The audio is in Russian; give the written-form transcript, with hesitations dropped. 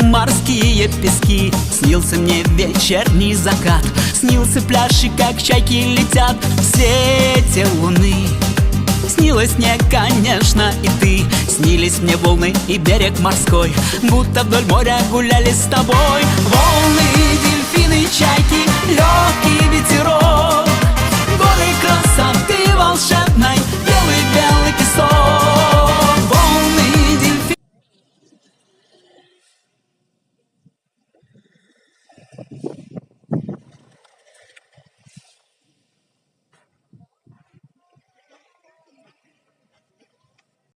морские пески. Снился мне вечерний закат, снился пляж и как чайки летят в свете луны. Снилась мне, конечно, и ты. Снились мне волны и берег морской, будто вдоль моря гуляли с тобой. Волны, дельфины, чайки, легкий ветерок.